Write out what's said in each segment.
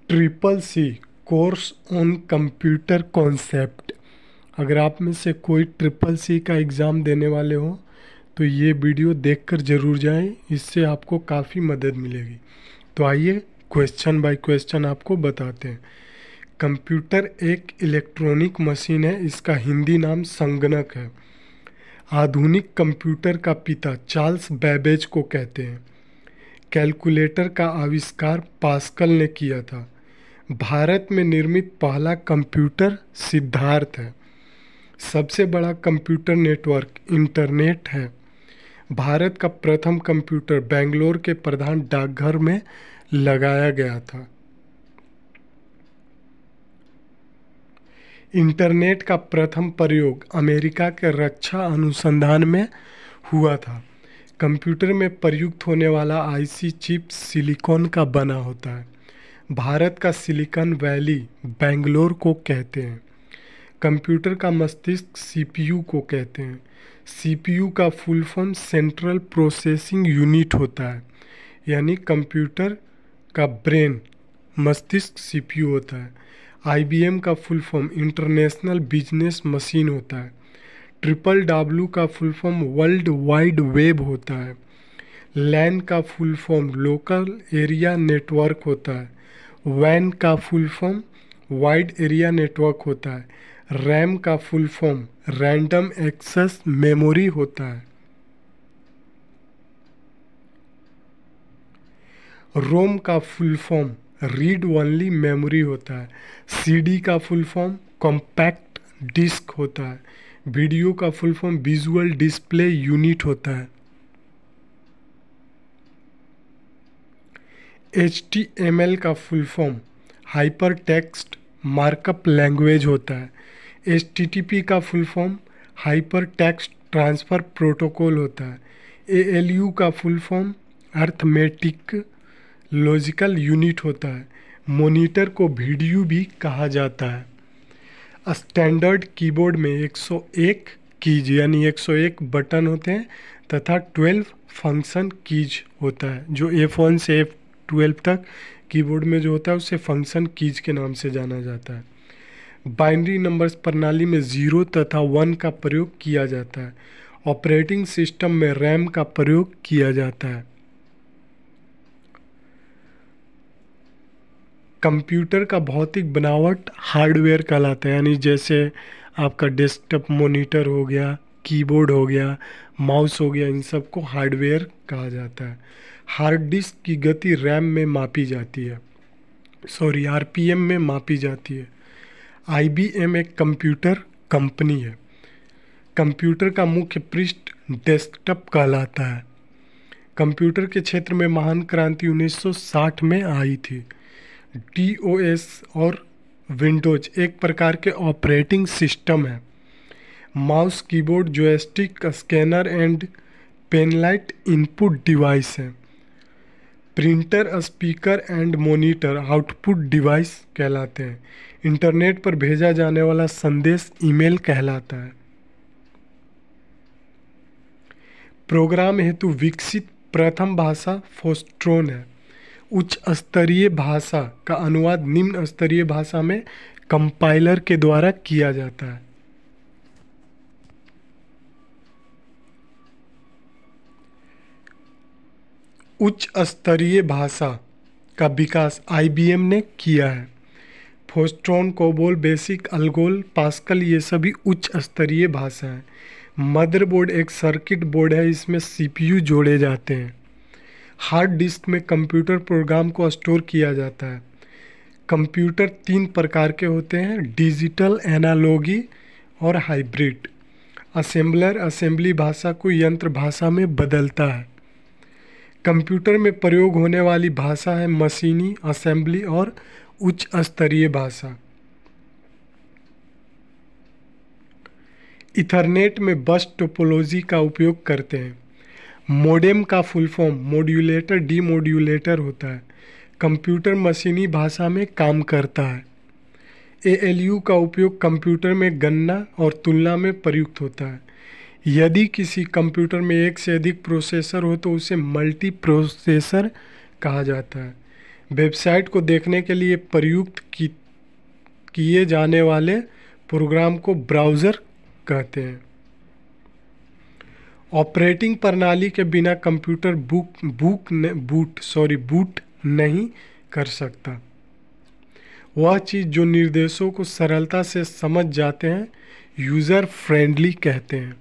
Triple C course on computer concept. अगर आप में से कोई ट्रिपल सी का एग्ज़ाम देने वाले हो तो ये वीडियो देखकर ज़रूर जाएं, इससे आपको काफ़ी मदद मिलेगी। तो आइए क्वेश्चन बाय क्वेश्चन आपको बताते हैं। कंप्यूटर एक इलेक्ट्रॉनिक मशीन है, इसका हिंदी नाम संगणक है। आधुनिक कंप्यूटर का पिता चार्ल्स बैबेज को कहते हैं। कैलकुलेटर का आविष्कार पास्कल ने किया था। भारत में निर्मित पहला कंप्यूटर सिद्धार्थ है। सबसे बड़ा कंप्यूटर नेटवर्क इंटरनेट है। भारत का प्रथम कंप्यूटर बेंगलोर के प्रधान डाकघर में लगाया गया था। इंटरनेट का प्रथम प्रयोग अमेरिका के रक्षा अनुसंधान में हुआ था। कंप्यूटर में प्रयुक्त होने वाला आईसी चिप सिलिकॉन का बना होता है। भारत का सिलिकॉन वैली बेंगलोर को कहते हैं। कंप्यूटर का मस्तिष्क सीपीयू को कहते हैं। सीपीयू का full form central processing unit होता है, यानी कंप्यूटर का ब्रेन मस्तिष्क सीपीयू होता है। आईबीएम का full form international business machine होता है। ट्रिपल डब्ल्यू का full form world wide web होता है। लैन का full form local area network होता है। वैन का full form wide area network होता है। रैम का full form random access memory होता है। रोम का full form read only memory होता है। सीडी का फुल फॉर्म कॉम्पैक्ट डिस्क होता है। वीडियो का full form visual display unit होता है। HTML का full form hyper text markup language होता है। HTTP का full form hyper text transfer protocol होता है। ALU का full form arithmetic logical unit होता है। मॉनिटर को वीडियो भी कहा जाता है। स्टैंडर्ड कीबोर्ड में 101 कीज यानी 101 बटन होते हैं तथा 12 फंक्शन कीज होता है। जो F1 से F12 तक कीबोर्ड में जो होता है उसे फंक्शन कीज के नाम से जाना जाता है। बाइनरी नंबर्स प्रणाली में 0 तथा 1 का प्रयोग किया जाता है। ऑपरेटिंग सिस्टम में रैम का प्रयोग किया जाता है। कंप्यूटर का भौतिक बनावट हार्डवेयर कहलाता है, यानी जैसे आपका डेस्कटॉप मॉनिटर हो गया, कीबोर्ड हो गया, माउस हो गया, इन सब को हार्डवेयर कहा जाता है। हार्ड डिस्क की गति रैम में मापी जाती है, आरपीएम में मापी जाती है। आईबीएम एक कंप्यूटर कंपनी है। कंप्यूटर का मुख्य पृष्ठ डेस्कटॉप कहलाता है। कंप्यूटर के क्षेत्र में महान क्रांति 1960 में आई थी। DOS और विंडोज एक प्रकार के ऑपरेटिंग सिस्टम है। Mouse, keyboard, joystick, scanner and penlight input device है। Printer, speaker and monitor output device कहलाते हैं। इंटरनेट पर भेजा जाने वाला संदेश ईमेल कहलाता है। प्रोग्राम हेतु विकसित प्रथम भाषा फोस्ट्रोन है। उच्च स्तरीय भाषा का अनुवाद निम्न स्तरीय भाषा में कंपाइलर के द्वारा किया जाता है। उच्च स्तरीय भाषा का विकास आईबीएम ने किया है। फोस्ट्रोन, कोबोल, बेसिक, अल्गोल, पास्कल ये सभी उच्च स्तरीय भाषा हैं। मदरबोर्ड एक सर्किट बोर्ड है, इसमें सीपीयू जोड़े जाते हैं। हार्ड डिस्क में कंप्यूटर प्रोग्राम को स्टोर किया जाता है। कंप्यूटर 3 प्रकार के होते हैं, डिजिटल, एनालॉगी और हाइब्रिड। असेंबलर असेंबली भाषा को यंत्र भाषा में बदलता है। कंप्यूटर में प्रयोग होने वाली भाषा है मशीनी, असेंबली और उच्च स्तरीय भाषा। इथरनेट में बस टोपोलॉजी का उपयोग करते हैं। मोडेम का फुल फॉर्म मॉड्यूलेटर डीमॉड्यूलेटर होता है। कंप्यूटर मशीनी भाषा में काम करता है। ALU का उपयोग कंप्यूटर में गणना और तुलना में प्रयुक्त होता है। यदि किसी कंप्यूटर में एक से अधिक प्रोसेसर हो तो उसे मल्टी प्रोसेसर कहा जाता है। वेबसाइट को देखने के लिए प्रयुक्त किए जाने वाले प्रोग्राम को ब्राउज़र कहते हैं। ऑपरेटिंग प्रणाली के बिना कंप्यूटर बूट नहीं कर सकता। वह चीज़ जो निर्देशों को सरलता से समझ जाते हैं यूज़र फ्रेंडली कहते हैं।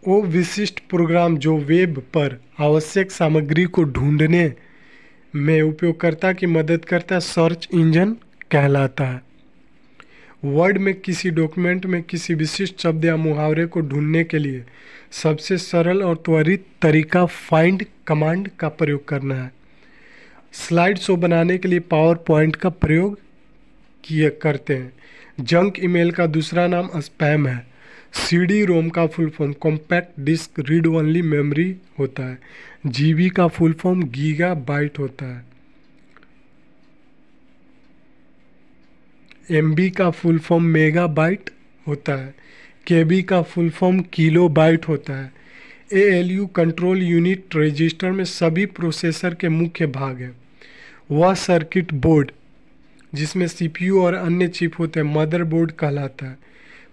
वो विशिष्ट प्रोग्राम जो वेब पर आवश्यक सामग्री को ढूंढने में उपयोगकर्ता की मदद करता है सर्च इंजन कहलाता है। वर्ड में किसी डॉक्यूमेंट में किसी विशिष्ट शब्द या मुहावरे को ढूंढने के लिए सबसे सरल और त्वरित तरीका फाइंड कमांड का प्रयोग करना है। स्लाइड शो बनाने के लिए पावर पॉइंट का प्रयोग करते हैं। जंक ईमेल का दूसरा नाम स्पैम है। सीडी रोम का full form compact disc read only memory होता है। जीबी का फुल फॉर्म गीगा बाइट होता है। एमबी का फुल फॉर्म मेगा बाइट होता है। केबी का फुल फॉर्म किलो बाइट होता है। एएलयू कंट्रोल यूनिट रजिस्टर में सभी प्रोसेसर के मुख्य भाग हैं। वह सर्किट बोर्ड जिसमें सीपीयू और अन्य चिप होते हैं मदरबोर्ड कहलाता है।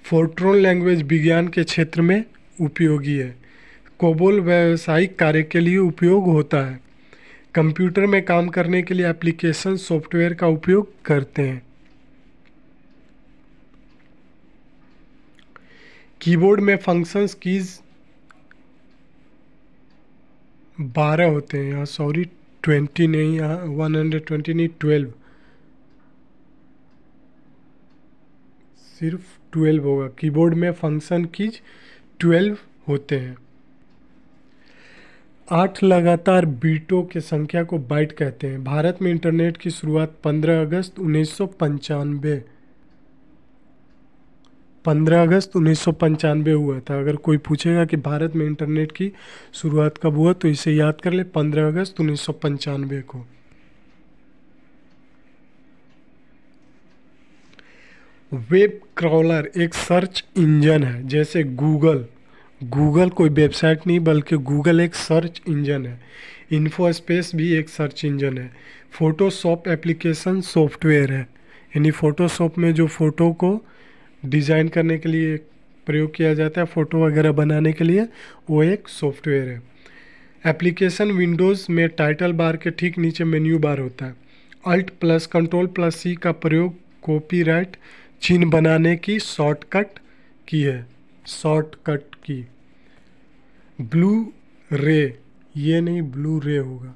फोर्ट्रॉन लैंग्वेज विज्ञान के क्षेत्र में उपयोगी है। कोबोल व्यावसायिक कार्य के लिए उपयोग होता है। कंप्यूटर में काम करने के लिए एप्लीकेशन सॉफ्टवेयर का उपयोग करते हैं। कीबोर्ड में फंक्शंस कीज 12 होते हैं, यहाँ 20 नहीं, यहाँ 120 नहीं 12, सिर्फ 12 होगा। कीबोर्ड में फंक्शन कीज 12 होते हैं। 8 लगातार बीटों की संख्या को बाइट कहते हैं। भारत में इंटरनेट की शुरुआत 15 अगस्त 1995 हुआ था। अगर कोई पूछेगा कि भारत में इंटरनेट की शुरुआत कब हुआ तो इसे याद कर ले 15 अगस्त 1995 को। वेब क्रॉलर एक सर्च इंजन है। जैसे गूगल कोई वेबसाइट नहीं बल्कि गूगल एक सर्च इंजन है। इन्फोस्पेस भी एक सर्च इंजन है। फोटोशॉप एप्लीकेशन सॉफ्टवेयर है, यानी फोटोशॉप में जो फ़ोटो को डिज़ाइन करने के लिए प्रयोग किया जाता है, फ़ोटो वगैरह बनाने के लिए, वो एक सॉफ्टवेयर है। एप्लीकेशन विंडोज़ में टाइटल बार के ठीक नीचे मेन्यू बार होता है। अल्ट प्लस कंट्रोल प्लस सी का प्रयोग कॉपीराइट चिन्ह बनाने की शॉर्टकट की। ब्लू रे, ये नहीं ब्लू रे होगा,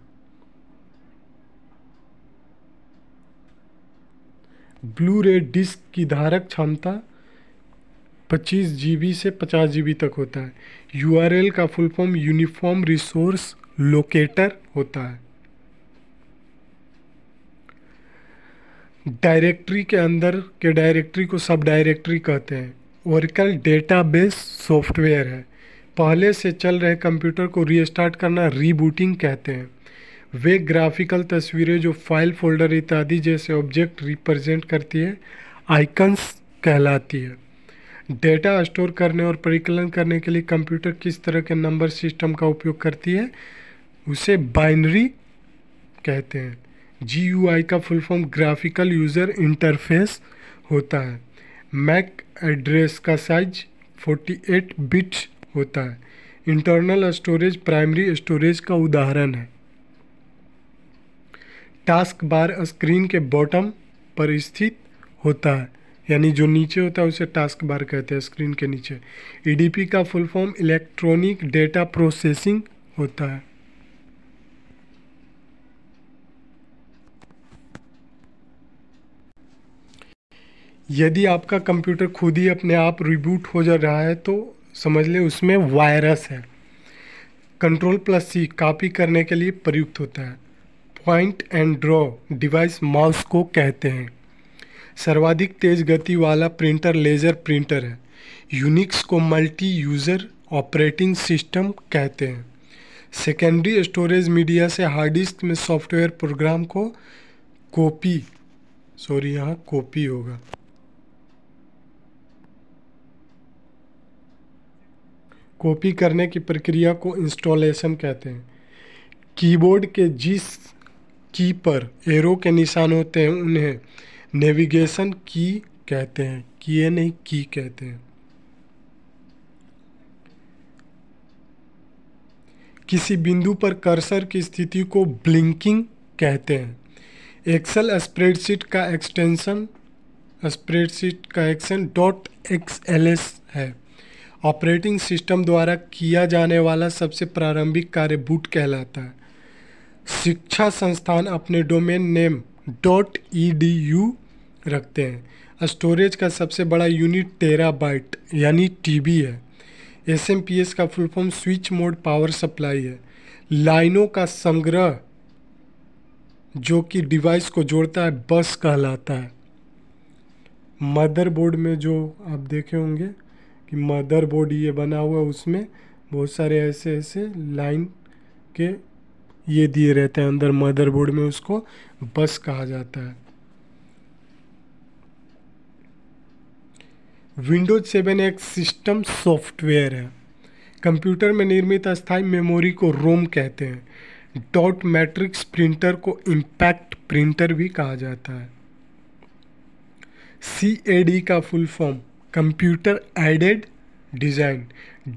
ब्लू रे डिस्क की धारक क्षमता 25 GB से 50 GB तक होता है। यूआरएल का full form uniform resource locator होता है। डायरेक्टरी के अंदर के डायरेक्टरी को सब डायरेक्टरी कहते हैं। ओरेकल डेटाबेस सॉफ्टवेयर है। पहले से चल रहे कंप्यूटर को रीस्टार्ट करना रीबूटिंग कहते हैं। वे ग्राफिकल तस्वीरें जो फाइल फोल्डर इत्यादि जैसे ऑब्जेक्ट रिप्रेजेंट करती है आइकन्स कहलाती है। डेटा स्टोर करने और परिकलन करने के लिए कंप्यूटर किस तरह के नंबर सिस्टम का उपयोग करती है उसे बाइनरी कहते हैं। GUI का full form graphical user interface होता है। मैक एड्रेस का साइज 48 बिट्स होता है। इंटरनल स्टोरेज प्राइमरी स्टोरेज का उदाहरण है। टास्क बार स्क्रीन के बॉटम पर स्थित होता है, यानी जो नीचे होता है उसे टास्क बार कहते हैं, स्क्रीन के नीचे। EDP का full form electronic data processing होता है। यदि आपका कंप्यूटर खुद ही अपने आप रिबूट हो जा रहा है तो समझ लें उसमें वायरस है। कंट्रोल प्लस C कॉपी करने के लिए प्रयुक्त होता है। Point and draw device mouse को कहते हैं। सर्वाधिक तेज गति वाला प्रिंटर लेजर प्रिंटर है। यूनिक्स को मल्टी यूज़र ऑपरेटिंग सिस्टम कहते हैं। सेकेंडरी स्टोरेज मीडिया से हार्ड डिस्क में सॉफ्टवेयर प्रोग्राम को कॉपी होगा। कॉपी करने की प्रक्रिया को इंस्टॉलेशन कहते हैं। कीबोर्ड के जिस की पर एरो के निशान होते हैं उन्हें नेविगेशन की कहते हैं, किए नहीं की कहते हैं। किसी बिंदु पर कर्सर की स्थिति को ब्लिंकिंग कहते हैं। एक्सेल स्प्रेडशीट का एक्सटेंशन .xls है। ऑपरेटिंग सिस्टम द्वारा किया जाने वाला सबसे प्रारंभिक कार्य बूट कहलाता है। शिक्षा संस्थान अपने डोमेन नेम .edu रखते हैं। स्टोरेज का सबसे बड़ा यूनिट टेराबाइट यानी टीबी है। SMPS का full form switch mode power supply है। लाइनों का संग्रह जो कि डिवाइस को जोड़ता है बस कहलाता है। मदरबोर्ड में जो आप देखे होंगे कि मदरबोर्ड ये बना हुआ है, उसमें बहुत सारे ऐसे ऐसे लाइन के ये दिए रहते हैं अंदर मदरबोर्ड में, उसको बस कहा जाता है। विंडोज 7 एक सिस्टम सॉफ्टवेयर है। कंप्यूटर में निर्मित अस्थायी मेमोरी को रोम कहते हैं। डॉट मैट्रिक्स प्रिंटर को इम्पैक्ट प्रिंटर भी कहा जाता है। CAD का full form computer aided design.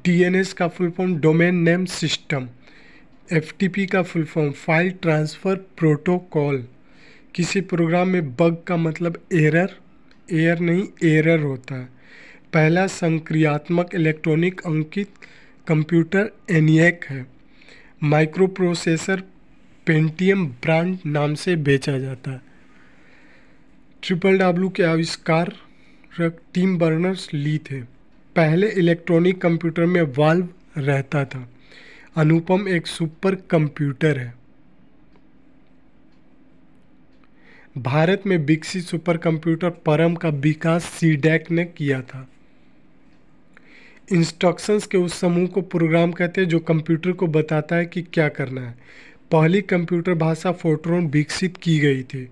DNS का full form domain name system. FTP का full form file transfer protocol. किसी प्रोग्राम में बग का मतलब एरर होता है। पहला संक्रियात्मक इलेक्ट्रॉनिक अंकित कंप्यूटर ENIAC है। माइक्रो प्रोसेसर पेंटियम ब्रांड नाम से बेचा जाता है। WW के आविष्कारक टिम बर्नर्स ली थे। पहले इलेक्ट्रॉनिक कंप्यूटर में वाल्व रहता था। अनुपम एक सुपर कंप्यूटर है। भारत में विकसित सुपर कंप्यूटर परम का विकास CDAC ने किया था। इंस्ट्रक्शंस के उस समूह को प्रोग्राम कहते हैं जो कंप्यूटर को बताता है कि क्या करना है। पहली कंप्यूटर भाषा फोर्ट्रॉन विकसित की गई थी।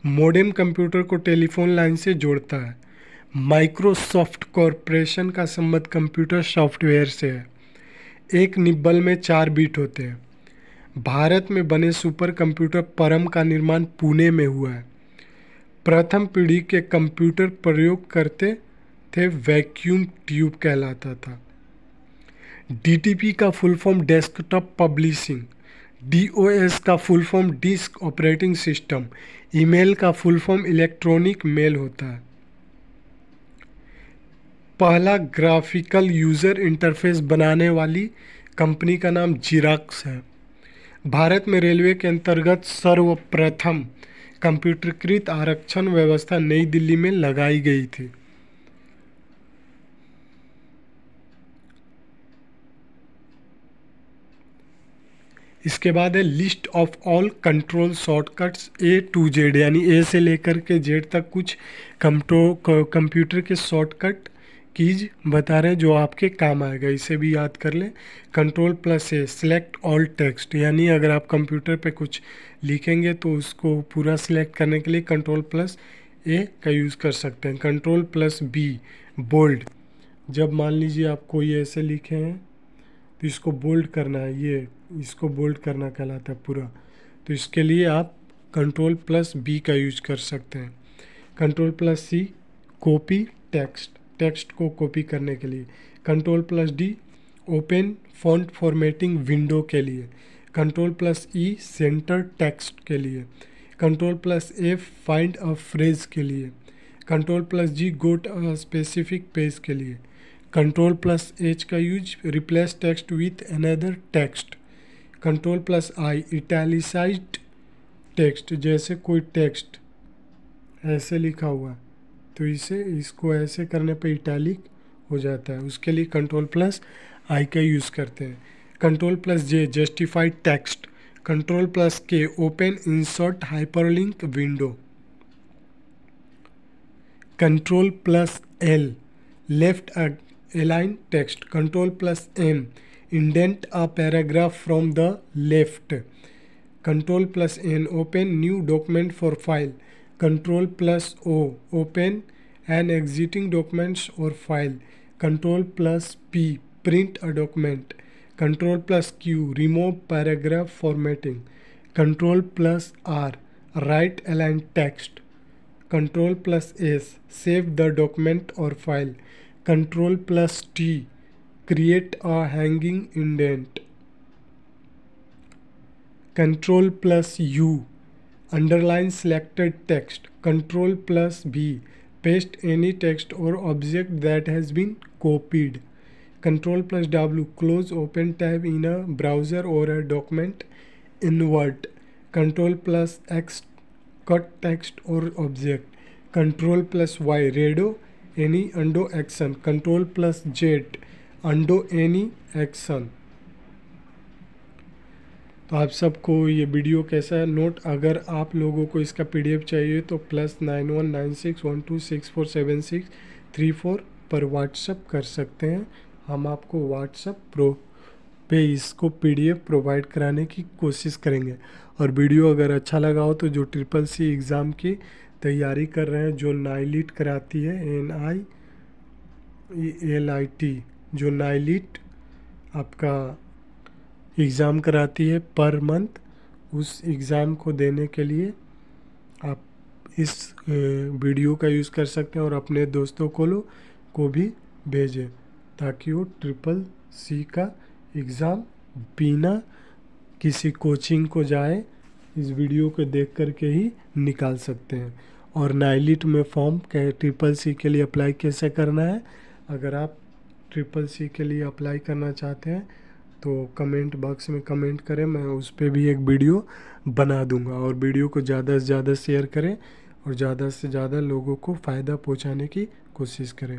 मॉडेम कंप्यूटर को टेलीफोन लाइन से जोड़ता है। माइक्रोसॉफ्ट कॉरपोरेशन का संबंध कंप्यूटर सॉफ्टवेयर से है। एक निब्बल में 4 बिट होते हैं। भारत में बने सुपर कंप्यूटर परम का निर्माण पुणे में हुआ है। प्रथम पीढ़ी के कंप्यूटर प्रयोग करते थे वैक्यूम ट्यूब कहलाता था। DTP का full form desktop publishing. DOS का full form disk operating system. Email का फुल फॉर्म इलेक्ट्रॉनिक मेल होता है। पहला ग्राफिकल यूज़र इंटरफेस बनाने वाली कंपनी का नाम जिराक्स है। भारत में रेलवे के अंतर्गत सर्वप्रथम कंप्यूटरीकृत आरक्षण व्यवस्था नई दिल्ली में लगाई गई थी। इसके बाद है list of all control shortcuts A to Z, यानी A से लेकर के Z तक कुछ कंप्यूटर के शॉर्टकट कीज बता रहे हैं जो आपके काम आएगा। इसे भी याद कर लें। Ctrl+A सिलेक्ट ऑल टेक्स्ट, यानी अगर आप कंप्यूटर पे कुछ लिखेंगे तो उसको पूरा सिलेक्ट करने के लिए Ctrl+A का यूज़ कर सकते हैं। Ctrl+B बोल्ड, जब मान लीजिए आप कोई ऐसे लिखे हैं तो इसको बोल्ड करना है, ये इसको बोल्ड करना कहलाता है पूरा, तो इसके लिए आप Ctrl+B का यूज कर सकते हैं। Ctrl+C कॉपी टेक्स्ट को कॉपी करने के लिए। Ctrl+D open font formatting window के लिए। Ctrl+E सेंटर टेक्स्ट के लिए। Ctrl+F फाइंड अ फ्रेज के लिए। Ctrl+G go to a specific page के लिए। Ctrl+H का use replace text with another text. Ctrl+I italicized text, जैसे कोई टेक्स्ट ऐसे लिखा हुआ तो इसको ऐसे करने पे इटैलिक हो जाता है, उसके लिए Ctrl+I का यूज़ करते हैं। Ctrl+J justified text. Ctrl+K open insert hyperlink window. Ctrl+L left align text. Ctrl+M indent a paragraph from the left. Ctrl+N open new document for file. Ctrl+O open an exiting documents or file. Ctrl+P print a document. Control plus Q, remove paragraph formatting. Control plus R, write align text. Control plus S, save the document or file. Control plus T, create a hanging indent. Control plus U, underline selected text. Control plus V, paste any text or object that has been copied. Control plus W, close open tab in a browser or a document. Invert. Control plus X, cut text or object. Control plus Y, redo any undo action. Control plus Z, undo any action. तो आप सबको ये video कैसा है note, अगर आप लोगों को इसका PDF चाहिए तो +919612647634 पर व्हाट्सअप कर सकते हैं। हम आपको व्हाट्सअप पे इसको PDF प्रोवाइड कराने की कोशिश करेंगे। और वीडियो अगर अच्छा लगा हो तो जो SSC एग्ज़ाम की तैयारी कर रहे हैं, जो नाइलिट कराती है NIELIT, जो नाइलिट आपका एग्ज़ाम कराती है पर मंथ, उस एग्ज़ाम को देने के लिए आप इस वीडियो का यूज़ कर सकते हैं और अपने दोस्तों को भी भेजें ताकि वो SSC का एग्ज़ाम बिना किसी कोचिंग को जाए इस वीडियो को देख कर के ही निकाल सकते हैं। और नाइलिट में फॉर्म SSC के लिए अप्लाई कैसे करना है, अगर आप SSC के लिए अप्लाई करना चाहते हैं तो कमेंट बॉक्स में कमेंट करें, मैं उस पर भी एक वीडियो बना दूंगा। और वीडियो को ज़्यादा से ज़्यादा शेयर करें और ज़्यादा से ज़्यादा लोगों को फ़ायदा पहुंचाने की कोशिश करें।